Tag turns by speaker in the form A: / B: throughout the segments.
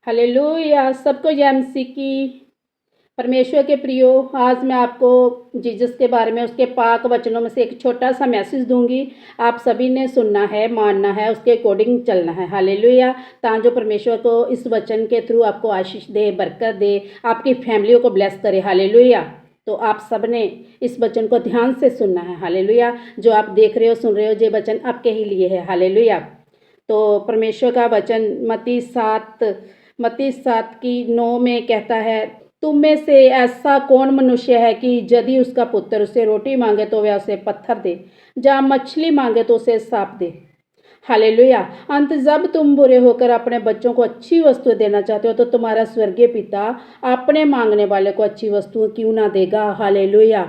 A: Hallelujah. सबको जय मसीह की। परमेश्वर के प्रियो, आज मैं आपको जीसस के बारे में उसके पाक वचनों में से एक छोटा सा मैसेज दूंगी। आप सभी ने सुनना है, मानना है, उसके अकॉर्डिंग चलना है। हालेलुया। ताकि परमेश्वर को इस वचन के थ्रू आपको आशीष दे, बरकत दे, आपकी फैमिलियों को ब्लेस करे। हालेलुया। तो आप सब ने इस वचन को ध्यान से सुनना है। हालेलुया। जो आप देख रहे हो, सुन रहे हो, ये वचन आपके ही लिए है। हालेलुया। तो परमेश्वर का वचन मत्ती 7:9 में कहता है, तुम में से ऐसा कौन मनुष्य है कि यदि उसका पुत्र उसे रोटी मांगे तो वह उसे पत्थर दे, या मछली मांगे तो उसे सांप दे। हालेलुया। अंत जब तुम बुरे होकर अपने बच्चों को अच्छी वस्तु देना चाहते हो तो तुम्हारा स्वर्गीय पिता अपने मांगने वाले को अच्छी वस्तु क्यों ना देगा। हालेलुया।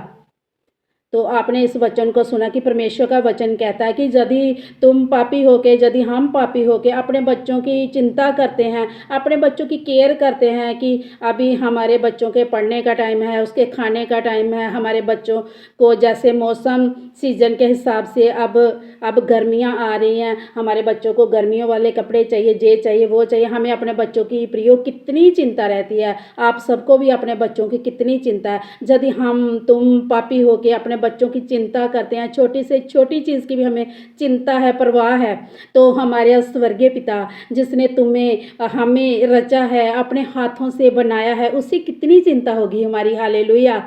A: तो आपने इस वचन को सुना कि परमेश्वर का वचन कहता है कि यदि तुम पापी होके, यदि हम पापी होके अपने बच्चों की चिंता करते हैं, अपने बच्चों की केयर करते हैं कि अभी हमारे बच्चों के पढ़ने का टाइम है, उसके खाने का टाइम है, हमारे बच्चों को जैसे मौसम सीजन के हिसाब से अब गर्मियाँ आ रही हैं, हमारे बच्चों को गर्मियों वाले कपड़े चाहिए, ये चाहिए, वो चाहिए। हमें अपने बच्चों की प्रियो कितनी चिंता रहती है। आप सबको भी अपने बच्चों की कितनी चिंता है। यदि हम तुम पापी होके अपने बच्चों की चिंता करते हैं, छोटी से छोटी चीज़ की भी हमें चिंता है, परवाह है, तो हमारे स्वर्गीय पिता जिसने तुम्हें हमें रचा है, अपने हाथों से बनाया है, उसकी कितनी चिंता होगी हमारी। हालेलुया।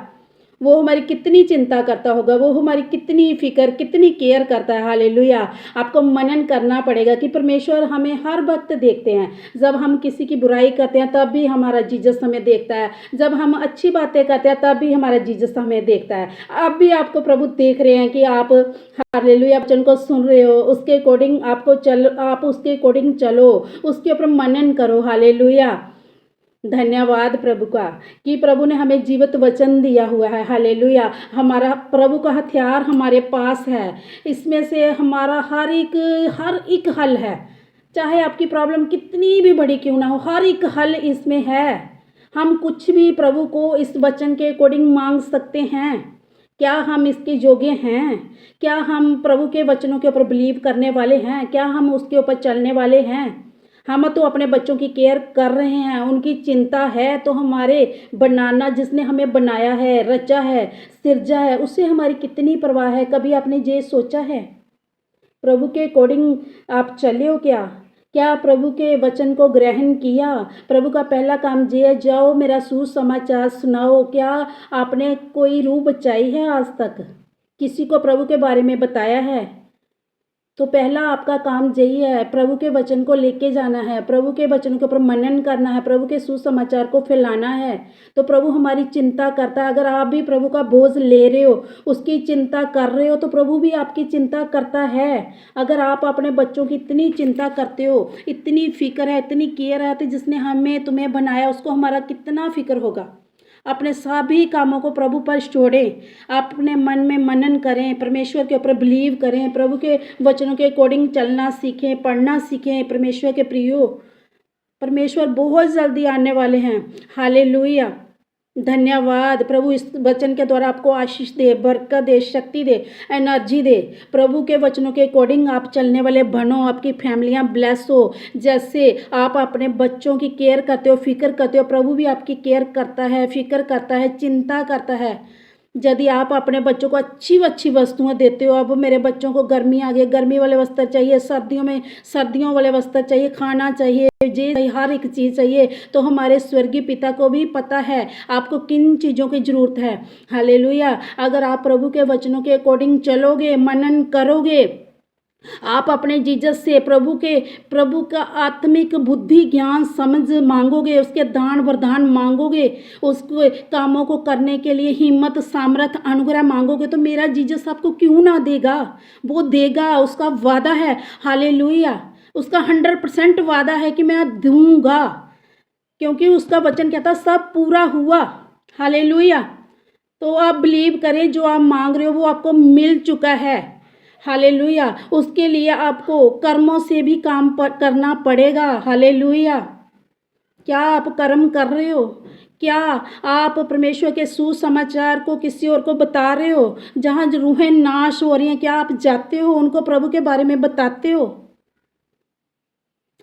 A: वो हमारी कितनी चिंता करता होगा, वो हमारी कितनी फिक्र, कितनी केयर करता है। हालेलुया। आपको मनन करना पड़ेगा कि परमेश्वर हमें हर वक्त देखते हैं। जब हम किसी की बुराई करते हैं तब भी हमारा जीसस हमें देखता है, जब हम अच्छी बातें करते हैं तब भी हमारा जीसस हमें देखता है। अब भी आपको प्रभु देख रहे हैं कि आप हालेलुया वचन को सुन रहे हो, उसके अकॉर्डिंग आप उसके अकॉर्डिंग चलो, उसके ऊपर मनन करो। हालेलुया। धन्यवाद प्रभु का कि प्रभु ने हमें जीवित वचन दिया हुआ है। हालेलुया। हमारा प्रभु का हथियार हमारे पास है, इसमें से हमारा हर एक हल है। चाहे आपकी प्रॉब्लम कितनी भी बड़ी क्यों ना हो, हर एक हल इसमें है। हम कुछ भी प्रभु को इस वचन के अकॉर्डिंग मांग सकते हैं। क्या हम इसके योग्य हैं? क्या हम प्रभु के वचनों के ऊपर बिलीव करने वाले हैं? क्या हम उसके ऊपर चलने वाले हैं? हम तो अपने बच्चों की केयर कर रहे हैं, उनकी चिंता है, तो हमारे बनाना जिसने हमें बनाया है, रचा है, सिरजा है, उससे हमारी कितनी परवाह है। कभी आपने ये सोचा है? प्रभु के अकॉर्डिंग आप चले हो क्या? क्या प्रभु के वचन को ग्रहण किया? प्रभु का पहला काम ये है, जाओ मेरा सुसमाचार सुनाओ। क्या आपने कोई रूह बचाई है आज तक? किसी को प्रभु के बारे में बताया है? तो पहला आपका काम यही है, प्रभु के वचन को लेके जाना है, प्रभु के वचन के ऊपर मनन करना है, प्रभु के सुसमाचार को फैलाना है। तो प्रभु हमारी चिंता करता है। अगर आप भी प्रभु का बोझ ले रहे हो, उसकी चिंता कर रहे हो, तो प्रभु भी आपकी चिंता करता है। अगर आप अपने बच्चों की इतनी चिंता करते हो, इतनी फिक्र है, इतनी केयर है, तो जिसने हमें तुम्हें बनाया उसको हमारा कितना फिक्र होगा। अपने सभी कामों को प्रभु पर छोड़ें, अपने मन में मनन करें, परमेश्वर के ऊपर बिलीव करें, प्रभु के वचनों के अकॉर्डिंग चलना सीखें, पढ़ना सीखें। परमेश्वर के प्रियो, परमेश्वर बहुत जल्दी आने वाले हैं। हालेलुया। धन्यवाद प्रभु, इस वचन के द्वारा आपको आशीष दे, बरकत दे, शक्ति दे, एनर्जी दे। प्रभु के वचनों के अकॉर्डिंग आप चलने वाले बनो, आपकी फैमिलियां ब्लेस हो। जैसे आप अपने बच्चों की केयर करते हो, फिक्र करते हो, प्रभु भी आपकी केयर करता है, फिक्र करता है, चिंता करता है। यदि आप अपने बच्चों को अच्छी अच्छी वस्तुएं देते हो, अब मेरे बच्चों को गर्मी आ गई, गर्मी वाले वस्त्र चाहिए, सर्दियों में सर्दियों वाले वस्त्र चाहिए, खाना चाहिए, ये हर एक चीज़ चाहिए, तो हमारे स्वर्गीय पिता को भी पता है आपको किन चीज़ों की ज़रूरत है। हालेलुया। अगर आप प्रभु के वचनों के अकॉर्डिंग चलोगे, मनन करोगे, आप अपने जीसस से प्रभु का आत्मिक बुद्धि ज्ञान समझ मांगोगे, उसके दान वरदान मांगोगे, उसको कामों को करने के लिए हिम्मत सामर्थ अनुग्रह मांगोगे, तो मेरा जीसस आपको क्यों ना देगा? वो देगा, उसका वादा है। हालेलुया। उसका 100% वादा है कि मैं दूंगा, क्योंकि उसका वचन कहता सब पूरा हुआ। हालेलुया। तो आप बिलीव करें, जो आप मांग रहे हो वो आपको मिल चुका है। हालेलुया। उसके लिए आपको कर्मों से भी करना पड़ेगा। हालेलुया। क्या आप कर्म कर रहे हो? क्या आप परमेश्वर के सुसमाचार को किसी और को बता रहे हो? जहाँ रूहें नाश हो रही हैं, क्या आप जाते हो उनको प्रभु के बारे में बताते हो?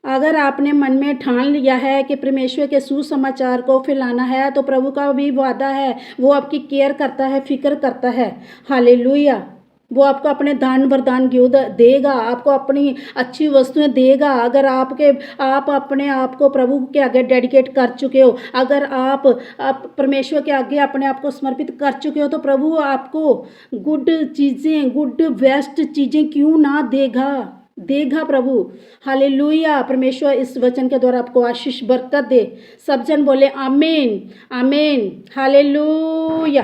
A: अगर आपने मन में ठान लिया है कि परमेश्वर के सुसमाचार को फैलाना है तो प्रभु का भी वादा है, वो आपकी केयर करता है, फिक्र करता है। हालेलुया। वो आपको अपने दान वरदान देगा, आपको अपनी अच्छी वस्तुएं देगा। अगर आप अपने आप को प्रभु के आगे डेडिकेट कर चुके हो, अगर आप परमेश्वर के आगे अपने आप को समर्पित कर चुके हो, तो प्रभु आपको गुड चीज़ें, गुड बेस्ट चीज़ें क्यों ना देगा प्रभु। हालेलुया। परमेश्वर इस वचन के द्वारा आपको आशीष बरकत दे। सब जन बोले आमीन, आमीन, हालेलुया।